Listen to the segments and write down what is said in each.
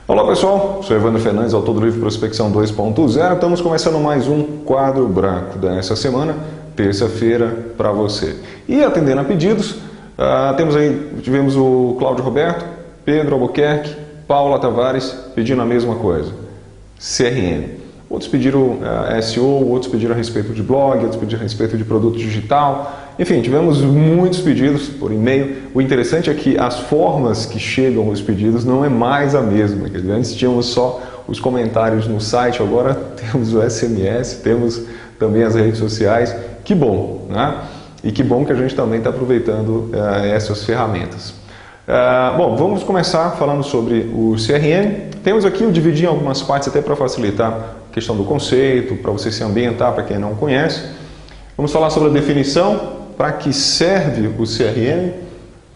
Olá pessoal, sou Evandro Fernandes, autor do livro Prospecção 2.0. Estamos começando mais um quadro branco dessa semana, terça-feira, para você. E atendendo a pedidos, tivemos o Cláudio Roberto, Pedro Albuquerque, Paula Tavares pedindo a mesma coisa, CRM. Outros pediram SEO, outros pediram a respeito de blog, outros pediram a respeito de produto digital. Enfim, tivemos muitos pedidos por e-mail. O interessante é que as formas que chegam os pedidos não é mais a mesma. Quer dizer, antes tínhamos só os comentários no site, agora temos o SMS, temos também as redes sociais. Que bom, né? E que bom que a gente também está aproveitando essas ferramentas. Bom, vamos começar falando sobre o CRM. Temos aqui, eu dividi em algumas partes até para facilitar a questão do conceito, para você se ambientar, para quem não conhece. Vamos falar sobre a definição, para que serve o CRM,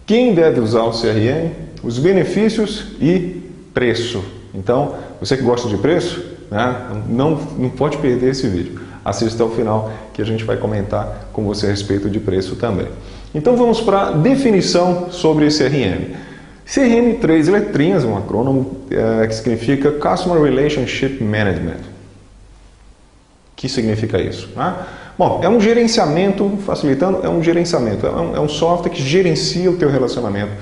quem deve usar o CRM, os benefícios e preço. Então, você que gosta de preço, né, não pode perder esse vídeo. Assista ao final que a gente vai comentar com você a respeito de preço também. Então vamos para a definição sobre CRM. CRM, 3 letrinhas, um acrônimo que significa Customer Relationship Management. O que significa isso? Né? Bom, é um gerenciamento, facilitando, é um software que gerencia o teu relacionamento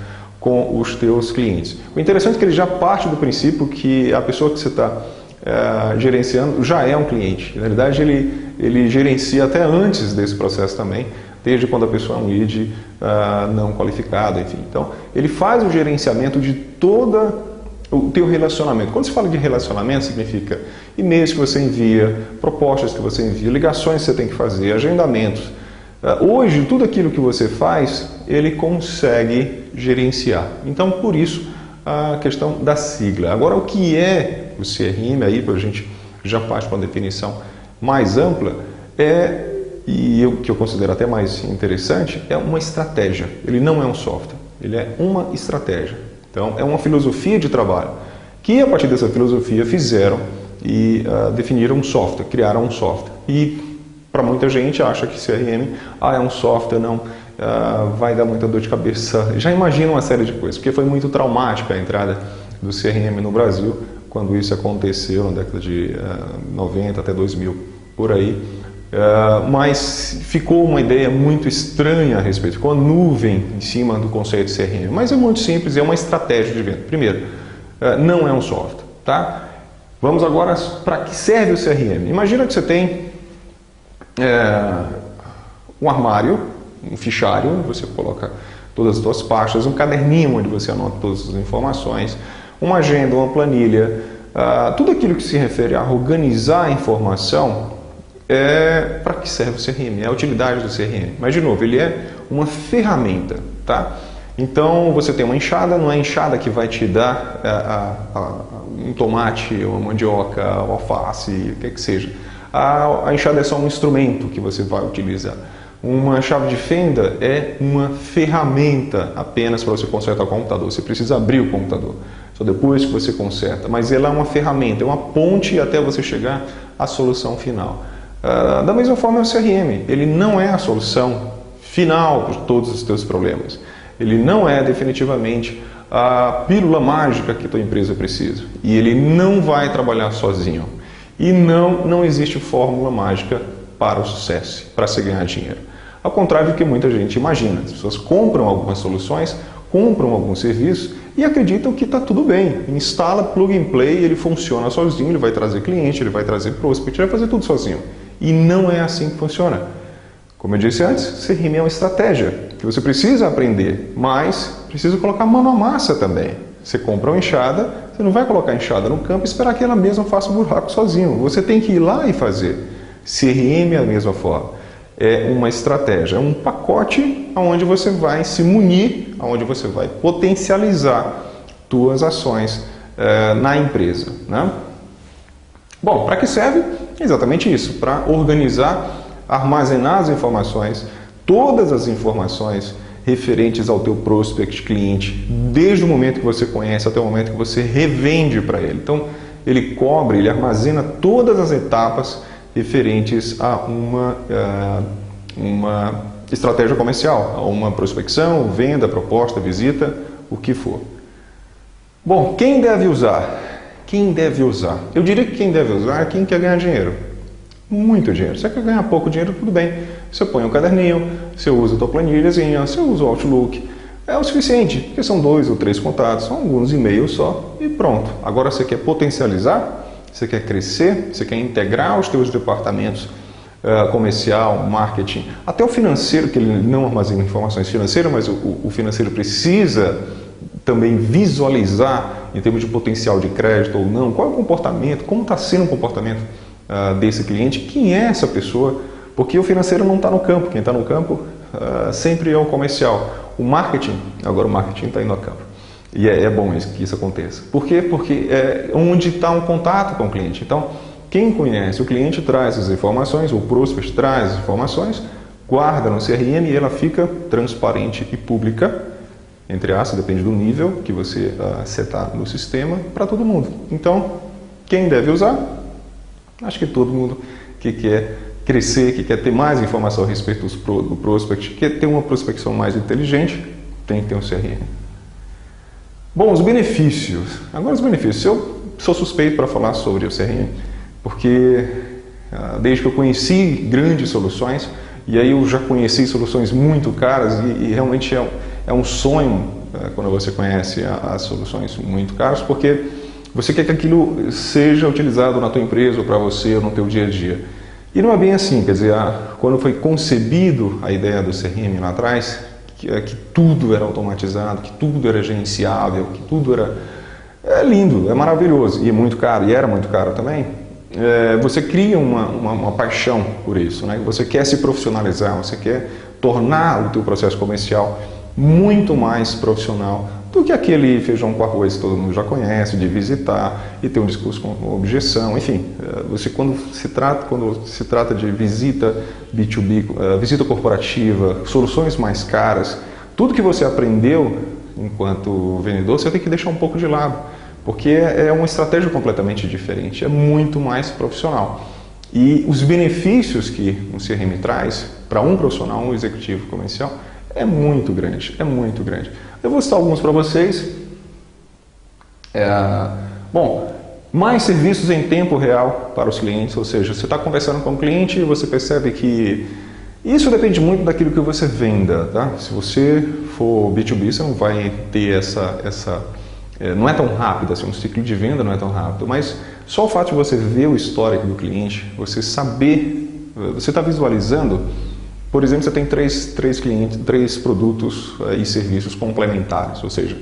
com os teus clientes. O interessante é que ele já parte do princípio que a pessoa que você está gerenciando já é um cliente. Na realidade, ele gerencia até antes desse processo também, desde quando a pessoa é um lead não qualificado, enfim. Então, ele faz o gerenciamento de todo o teu relacionamento. Quando se fala de relacionamento, significa e-mails que você envia, propostas que você envia, ligações que você tem que fazer, agendamentos. Hoje, tudo aquilo que você faz, ele consegue gerenciar. Então, por isso, a questão da sigla. Agora, o que é o CRM, aí, para a gente já parte para uma definição mais ampla, e o que eu considero até mais interessante, é uma estratégia. Ele não é um software, ele é uma estratégia. Então, é uma filosofia de trabalho, que a partir dessa filosofia fizeram e definiram um software, criaram um software. E para muita gente acha que CRM é um software, não vai dar muita dor de cabeça. Já imagina uma série de coisas, porque foi muito traumática a entrada do CRM no Brasil, quando isso aconteceu na década de 90 até 2000, por aí. Mas ficou uma ideia muito estranha a respeito, ficou a nuvem em cima do conceito de CRM, mas é muito simples, é uma estratégia de venda. Primeiro, não é um software, tá? Vamos agora para que serve o CRM. Imagina que você tem um armário, um fichário, onde você coloca todas as suas pastas, um caderninho onde você anota todas as informações, uma agenda, uma planilha, tudo aquilo que se refere a organizar a informação. Para que serve o CRM? É a utilidade do CRM. Mas, de novo, ele é uma ferramenta, tá? Então, você tem uma enxada, não é a enxada que vai te dar um tomate, uma mandioca, uma alface, o que que seja. A enxada é só um instrumento que você vai utilizar. Uma chave de fenda é uma ferramenta apenas para você consertar o computador. Você precisa abrir o computador, só depois que você conserta. Mas ela é uma ferramenta, é uma ponte até você chegar à solução final. Da mesma forma é o CRM, ele não é a solução final de todos os teus problemas. Ele não é definitivamente a pílula mágica que a tua empresa precisa. E ele não vai trabalhar sozinho. E não existe fórmula mágica para o sucesso, para se ganhar dinheiro. Ao contrário do que muita gente imagina. As pessoas compram algumas soluções, compram alguns serviços e acreditam que está tudo bem. Instala, plug and play, ele funciona sozinho, ele vai trazer cliente, ele vai trazer prospect, ele vai fazer tudo sozinho. E não é assim que funciona. Como eu disse antes, CRM é uma estratégia que você precisa aprender, mas precisa colocar a mão na massa também. Você compra uma enxada, você não vai colocar a enxada no campo e esperar que ela mesma faça o buraco sozinho. Você tem que ir lá e fazer. CRM é a mesma forma. É uma estratégia, é um pacote onde você vai se munir, onde você vai potencializar suas ações na empresa, né? Bom, para que serve? Exatamente isso, para organizar, armazenar as informações, todas as informações referentes ao teu prospect cliente, desde o momento que você conhece até o momento que você revende para ele. Então, ele cobre, ele armazena todas as etapas referentes a uma estratégia comercial, a uma prospecção, venda, proposta, visita, o que for. Bom, quem deve usar? Quem deve usar? Eu diria que quem deve usar é quem quer ganhar dinheiro. Muito dinheiro. Se você quer ganhar pouco dinheiro, tudo bem. Você põe um caderninho, você usa a tua planilhazinha, você usa o Outlook. É o suficiente, porque são 2 ou 3 contatos, são alguns e-mails só e pronto. Agora você quer potencializar, você quer crescer, você quer integrar os teus departamentos comercial, marketing, até o financeiro, que ele não armazena informações financeiras, mas o financeiro precisa também visualizar em termos de potencial de crédito ou não, qual é o comportamento, como está sendo o comportamento desse cliente, quem é essa pessoa, porque o financeiro não está no campo, quem está no campo sempre é o comercial. O marketing, agora o marketing está indo a campo. E é bom que isso aconteça. Por quê? Porque é onde está um contato com o cliente. Então, quem conhece o cliente traz as informações, o prospect traz as informações, guarda no CRM e ela fica transparente e pública, entre aspas, depende do nível que você setar no sistema, para todo mundo. Então, quem deve usar? Acho que todo mundo que quer crescer, que quer ter mais informação a respeito do prospect, quer ter uma prospecção mais inteligente, tem que ter um CRM. Bom, os benefícios. Agora os benefícios. Eu sou suspeito para falar sobre o CRM, porque desde que eu conheci grandes soluções, e aí eu já conheci soluções muito caras, e realmente é um sonho quando você conhece as soluções muito caras, porque você quer que aquilo seja utilizado na tua empresa, ou para você, ou no teu dia a dia. E não é bem assim, quer dizer, quando foi concebido a ideia do CRM lá atrás, que tudo era automatizado, que tudo era gerenciável, que tudo era lindo, é maravilhoso, e é muito caro, e era muito caro também, você cria uma paixão por isso, né? Você quer se profissionalizar, você quer tornar o teu processo comercial muito mais profissional do que aquele feijão com arroz que todo mundo já conhece, de visitar e ter um discurso com objeção, enfim. Quando se trata de visita B2B, visita corporativa, soluções mais caras, tudo que você aprendeu enquanto vendedor, você tem que deixar um pouco de lado, porque é uma estratégia completamente diferente, é muito mais profissional. E os benefícios que um CRM traz para um profissional, um executivo comercial, é muito grande, é muito grande. Eu vou citar alguns para vocês. Bom, mais serviços em tempo real para os clientes, ou seja, você está conversando com o cliente e você percebe que isso depende muito daquilo que você venda, tá? Se você for B2B, você não vai ter não é tão rápido, assim, um ciclo de venda não é tão rápido, mas só o fato de você ver o histórico do cliente, você saber, você está visualizando. Por exemplo, você tem três produtos e serviços complementares, ou seja,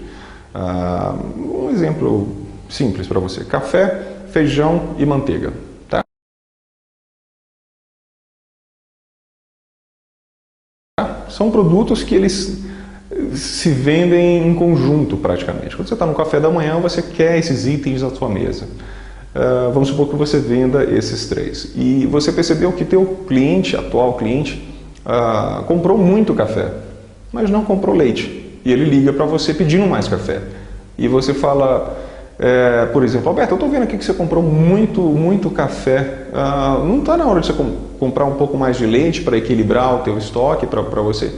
um exemplo simples para você: café, feijão e manteiga. Tá? São produtos que eles se vendem em conjunto praticamente. Quando você está no café da manhã, você quer esses itens na sua mesa. Vamos supor que você venda esses 3. E você percebeu que teu cliente, atual cliente, comprou muito café, mas não comprou leite. E ele liga para você pedindo mais café. E você fala, por exemplo: Alberto, eu estou vendo aqui que você comprou muito café. Não está na hora de você comprar um pouco mais de leite para equilibrar o teu estoque para você?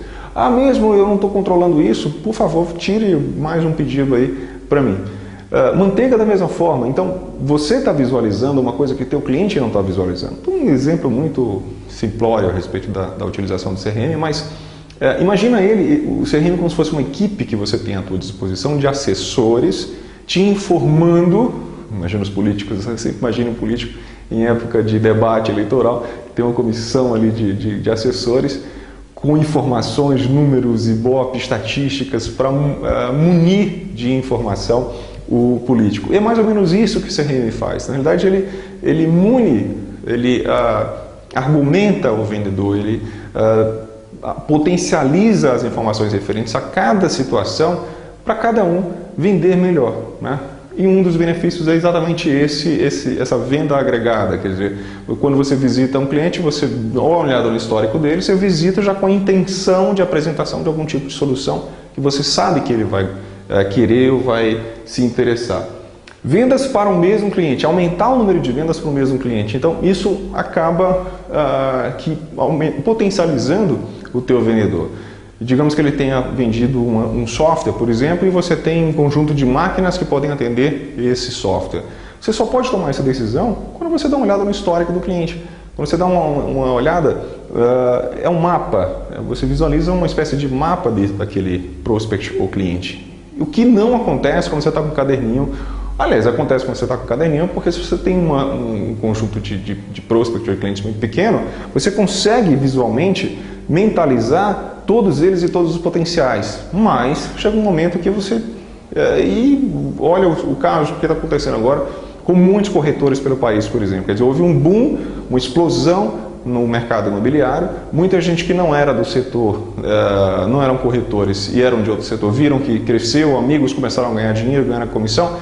Mesmo eu não estou controlando isso, por favor, tire mais um pedido aí para mim. Manteiga da mesma forma. Então, você está visualizando uma coisa que teu cliente não está visualizando. Um exemplo muito simplório a respeito da utilização do CRM, mas imagina o CRM como se fosse uma equipe que você tem à tua disposição de assessores te informando. Imagina os políticos, você sempre imagina um político em época de debate eleitoral, tem uma comissão ali de assessores com informações, números, ibope, estatísticas para munir de informação o político. E é mais ou menos isso que o CRM faz. Na realidade, ele mune, ele argumenta o vendedor, ele potencializa as informações referentes a cada situação para cada um vender melhor, né? E um dos benefícios é exatamente essa venda agregada. Quer dizer, quando você visita um cliente, você dá uma olhada no histórico dele, você visita já com a intenção de apresentação de algum tipo de solução que você sabe que ele vai querer ou vai se interessar. Vendas para o mesmo cliente, aumentar o número de vendas para o mesmo cliente. Então, isso acaba potencializando o teu vendedor. Digamos que ele tenha vendido um software, por exemplo, e você tem um conjunto de máquinas que podem atender esse software. Você só pode tomar essa decisão quando você dá uma olhada no histórico do cliente. Quando você dá uma olhada, é um mapa, você visualiza uma espécie de mapa daquele prospect ou cliente. O que não acontece quando você está com um caderninho, aliás, acontece quando você está com um caderninho, porque se você tem um conjunto de prospect ou clientes muito pequeno, você consegue visualmente mentalizar todos eles e todos os potenciais. Mas chega um momento que você... e olha o caso que está acontecendo agora com muitos corretores pelo país, por exemplo. Quer dizer, houve um boom, uma explosão no mercado imobiliário, muita gente que não era do setor, não eram corretores e eram de outro setor, viram que cresceu, amigos começaram a ganhar dinheiro, ganhar comissão,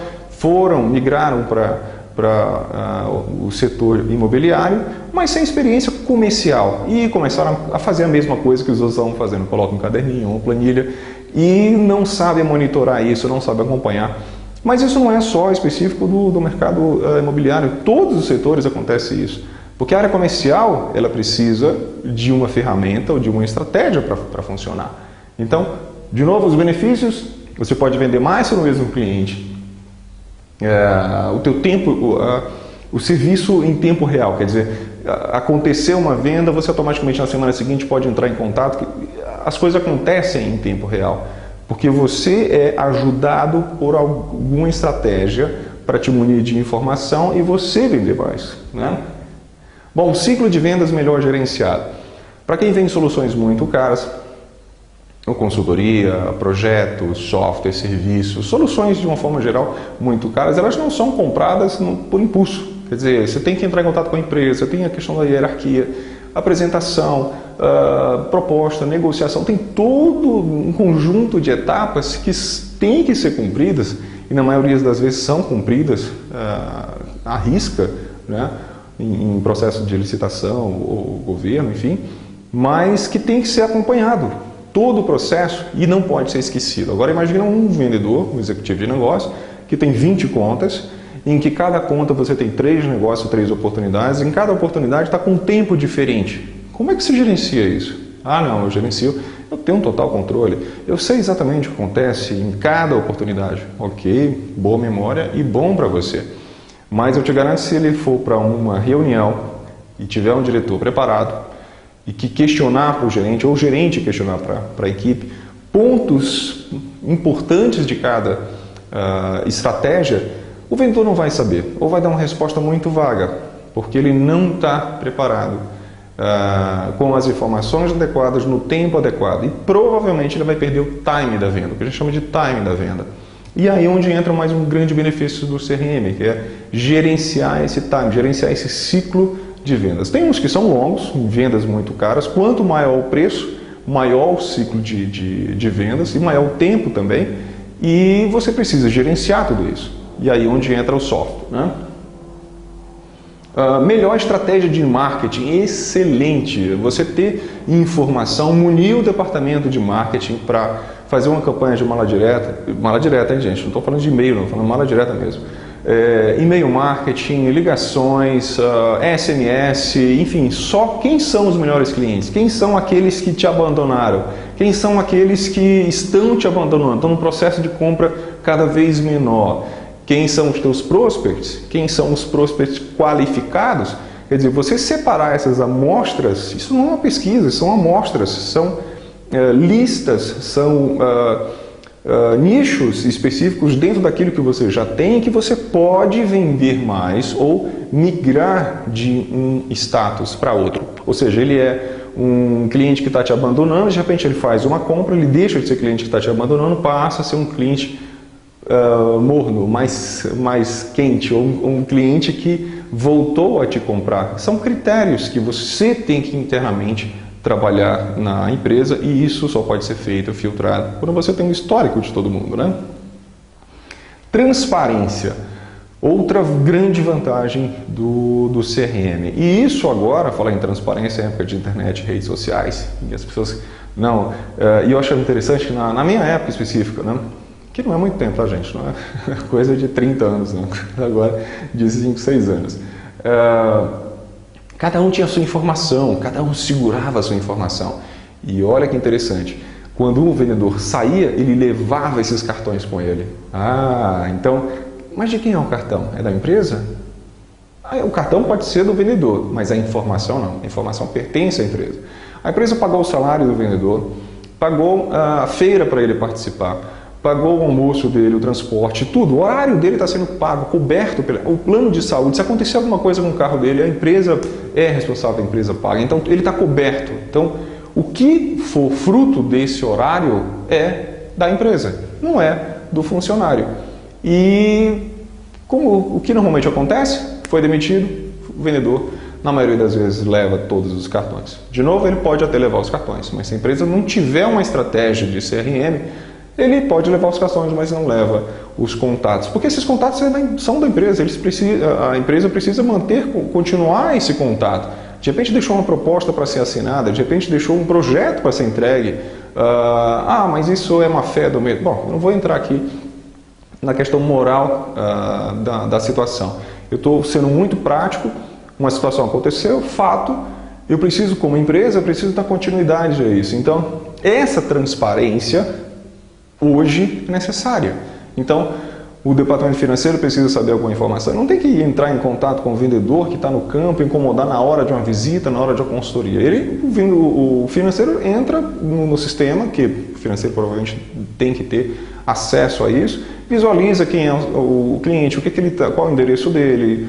migraram para o setor imobiliário, mas sem experiência comercial, e começaram a fazer a mesma coisa que os outros estavam fazendo, colocam um caderninho, uma planilha, e não sabem monitorar isso, não sabem acompanhar. Mas isso não é só específico do mercado imobiliário, todos os setores acontece isso. Porque a área comercial, ela precisa de uma ferramenta ou de uma estratégia para funcionar. Então, de novo, os benefícios, você pode vender mais para o mesmo cliente. O teu tempo, o serviço em tempo real, quer dizer, aconteceu uma venda, você automaticamente na semana seguinte pode entrar em contato, as coisas acontecem em tempo real. Porque você é ajudado por alguma estratégia para te munir de informação e você vender mais, né? Bom, ciclo de vendas melhor gerenciado. Para quem vende soluções muito caras, consultoria, projetos, software, serviços, soluções de uma forma geral muito caras, elas não são compradas por impulso. Quer dizer, você tem que entrar em contato com a empresa, tem a questão da hierarquia, apresentação, proposta, negociação, tem todo um conjunto de etapas que têm que ser cumpridas e na maioria das vezes são cumpridas à risca, né? Em processo de licitação ou governo, enfim, mas que tem que ser acompanhado todo o processo e não pode ser esquecido. Agora imagina um vendedor, um executivo de negócio, que tem 20 contas, em que cada conta você tem 3 negócios, 3 oportunidades, em cada oportunidade está com um tempo diferente. Como é que se gerencia isso? Ah não, eu gerencio, eu tenho um total controle, eu sei exatamente o que acontece em cada oportunidade. Ok, boa memória e bom para você. Mas eu te garanto, se ele for para uma reunião e tiver um diretor preparado e que questionar para o gerente, ou o gerente questionar para a equipe, pontos importantes de cada estratégia, o vendedor não vai saber, ou vai dar uma resposta muito vaga, porque ele não está preparado com as informações adequadas, no tempo adequado, e provavelmente ele vai perder o time da venda, o que a gente chama de time da venda. E aí onde entra mais um grande benefício do CRM, que é gerenciar esse time, gerenciar esse ciclo de vendas. Tem uns que são longos, vendas muito caras, quanto maior o preço, maior o ciclo de vendas e maior o tempo também, e você precisa gerenciar tudo isso. E aí onde entra o software, né? Melhor estratégia de marketing, excelente. Você ter informação, munir o departamento de marketing para fazer uma campanha de mala direta, hein, gente? Não estou falando de e-mail, não, estou falando mala direta mesmo. E-mail marketing, ligações, SMS, enfim, só quem são os melhores clientes, quem são aqueles que te abandonaram, quem são aqueles que estão te abandonando, estão no processo de compra cada vez menor. Quem são os teus prospects? Quem são os prospects qualificados? Quer dizer, você separar essas amostras, isso não é uma pesquisa, são amostras, são listas, são nichos específicos dentro daquilo que você já tem, que você pode vender mais ou migrar de um status para outro. Ou seja, ele é um cliente que está te abandonando, de repente ele faz uma compra, ele deixa de ser cliente que está te abandonando, passa a ser um cliente morno, mais quente, ou um cliente que voltou a te comprar. São critérios que você tem que internamente trabalhar na empresa, e isso só pode ser feito, filtrado, quando você tem um histórico de todo mundo, né? Transparência, outra grande vantagem do CRM. E isso agora, falar em transparência, é época de internet, redes sociais, e as pessoas... Não, e eu acho interessante que na minha época específica, né? Que não é muito tempo, tá, gente? Não é coisa de 30 anos, não. Agora de 5, 6 anos. Cada um tinha a sua informação, cada um segurava a sua informação. E olha que interessante, quando um vendedor saía, ele levava esses cartões com ele. Então mas de quem é o cartão? É da empresa? O cartão pode ser do vendedor, mas a informação não. A informação pertence à empresa. A empresa pagou o salário do vendedor, pagou a feira para ele participar, pagou o almoço dele, o transporte, tudo. O horário dele está sendo pago, coberto pelo plano de saúde. Se acontecer alguma coisa com o carro dele, a empresa é responsável, a empresa paga. Então, ele está coberto. Então, o que for fruto desse horário é da empresa, não é do funcionário. E como o que normalmente acontece? Foi demitido, o vendedor, na maioria das vezes, leva todos os cartões. De novo, ele pode até levar os cartões, mas se a empresa não tiver uma estratégia de CRM, ele pode levar os cartões, mas não leva os contatos. Porque esses contatos são da empresa, a empresa precisa continuar esse contato. De repente deixou uma proposta para ser assinada, de repente deixou um projeto para ser entregue. Mas isso é má fé do meio. Bom, eu não vou entrar aqui na questão moral da situação. Eu estou sendo muito prático, uma situação aconteceu, fato, eu preciso, como empresa, eu preciso dar continuidade a isso. Então, essa transparência hoje é necessária. Então, o departamento financeiro precisa saber alguma informação. Não tem que entrar em contato com o vendedor que está no campo, incomodar na hora de uma visita, na hora de uma consultoria. O financeiro entra no sistema, que o financeiro provavelmente tem que ter acesso a isso, visualiza quem é o cliente, qual é o endereço dele,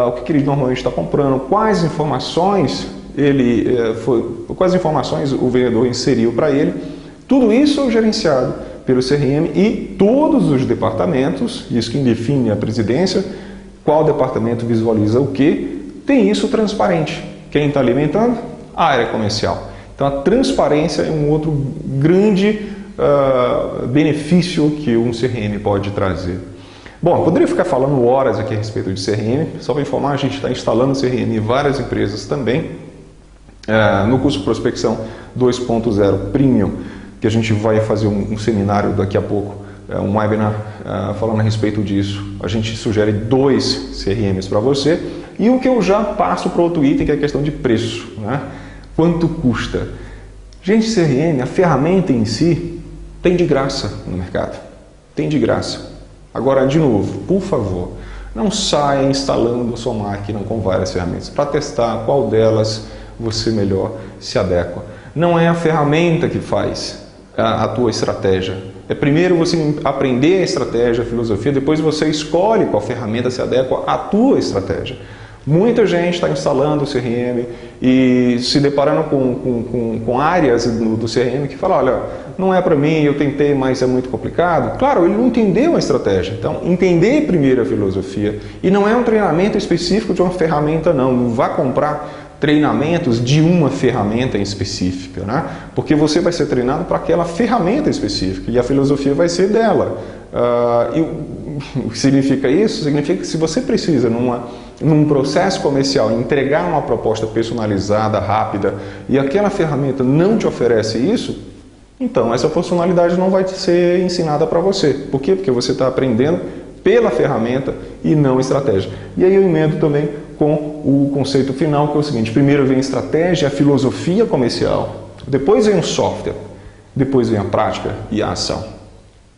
o que ele normalmente está comprando, quais informações o vendedor inseriu para ele. Tudo isso é gerenciado pelo CRM e todos os departamentos, isso que define a presidência, qual departamento visualiza o que, tem isso transparente. Quem está alimentando? A área comercial. Então a transparência é um outro grande benefício que um CRM pode trazer. Bom, eu poderia ficar falando horas aqui a respeito de CRM, só para informar, a gente está instalando CRM em várias empresas também, no curso Prospecção 2.0 Premium, que a gente vai fazer um seminário daqui a pouco, um webinar falando a respeito disso. A gente sugere 2 CRMs para você e o que eu já passo para outro item, que é a questão de preço, né? Quanto custa? Gente, CRM, a ferramenta em si, tem de graça no mercado, tem de graça. Agora, de novo, por favor, não saia instalando a sua máquina com várias ferramentas para testar qual delas você melhor se adequa. Não é a ferramenta que faz a tua estratégia. É primeiro você aprender a estratégia, a filosofia, depois você escolhe qual ferramenta se adequa à tua estratégia. Muita gente está instalando o CRM e se deparando com áreas do CRM que falam, olha, não é para mim, eu tentei, mas é muito complicado. Claro, ele não entendeu a estratégia. Então, entender primeiro a filosofia. E não é um treinamento específico de uma ferramenta, não. Não vá comprar treinamentos de uma ferramenta em específica, né? Porque você vai ser treinado para aquela ferramenta específica e a filosofia vai ser dela. O que significa isso? Significa que se você precisa, num processo comercial, entregar uma proposta personalizada, rápida, e aquela ferramenta não te oferece isso, então essa funcionalidade não vai ser ensinada para você. Por quê? Porque você está aprendendo pela ferramenta e não estratégia. E aí eu emendo também com o conceito final, que é o seguinte: primeiro vem a estratégia, a filosofia comercial, depois vem o software, depois vem a prática e a ação.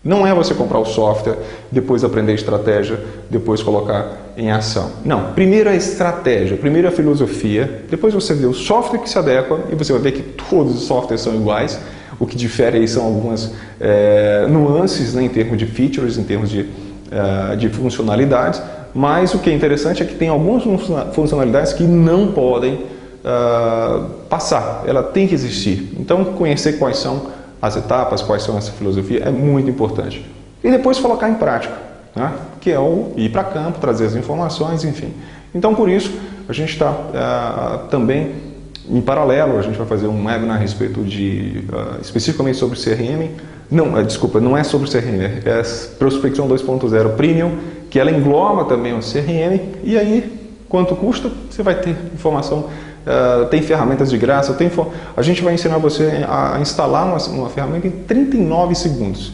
Não é você comprar o software, depois aprender a estratégia, depois colocar em ação. Não, primeiro a estratégia, primeiro a filosofia, depois você vê o software que se adequa e você vai ver que todos os softwares são iguais. O que difere aí são algumas nuances, né, em termos de features, em termos de funcionalidades, mas o que é interessante é que tem algumas funcionalidades que não podem passar, ela tem que existir. Então, conhecer quais são as etapas, quais são essa filosofia, é muito importante. E depois colocar em prática, né? Que é o ir para campo, trazer as informações, enfim. Então, por isso, a gente está também, em paralelo, a gente vai fazer um webinar a respeito especificamente sobre CRM. Não é sobre CRM, é Prospecção 2.0 Premium, que ela engloba também o CRM, e aí, quanto custa, você vai ter informação. Tem ferramentas de graça, a gente vai ensinar você a instalar uma ferramenta em 39 segundos.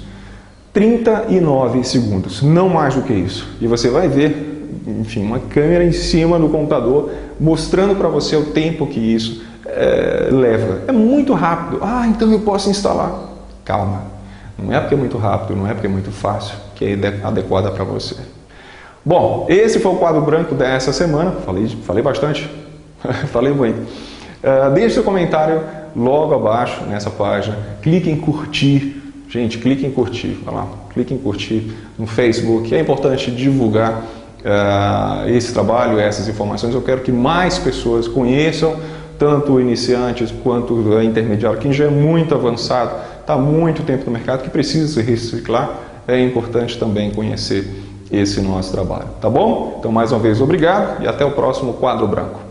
39 segundos, não mais do que isso. E você vai ver, enfim, uma câmera em cima do computador mostrando para você o tempo que isso leva. É muito rápido. Então eu posso instalar. Calma, não é porque é muito rápido, não é porque é muito fácil que é adequada para você. Bom, esse foi o quadro branco dessa semana. Falei bastante, falei muito. Deixe seu comentário logo abaixo nessa página. Clique em curtir. Gente, clique em curtir. Vai lá, clique em curtir no Facebook. É importante divulgar esse trabalho, essas informações. Eu quero que mais pessoas conheçam, tanto iniciantes quanto intermediário, quem já é muito avançado, está há muito tempo no mercado, que precisa se reciclar. É importante também conhecer esse nosso trabalho, tá bom? Então, mais uma vez, obrigado e até o próximo quadro branco.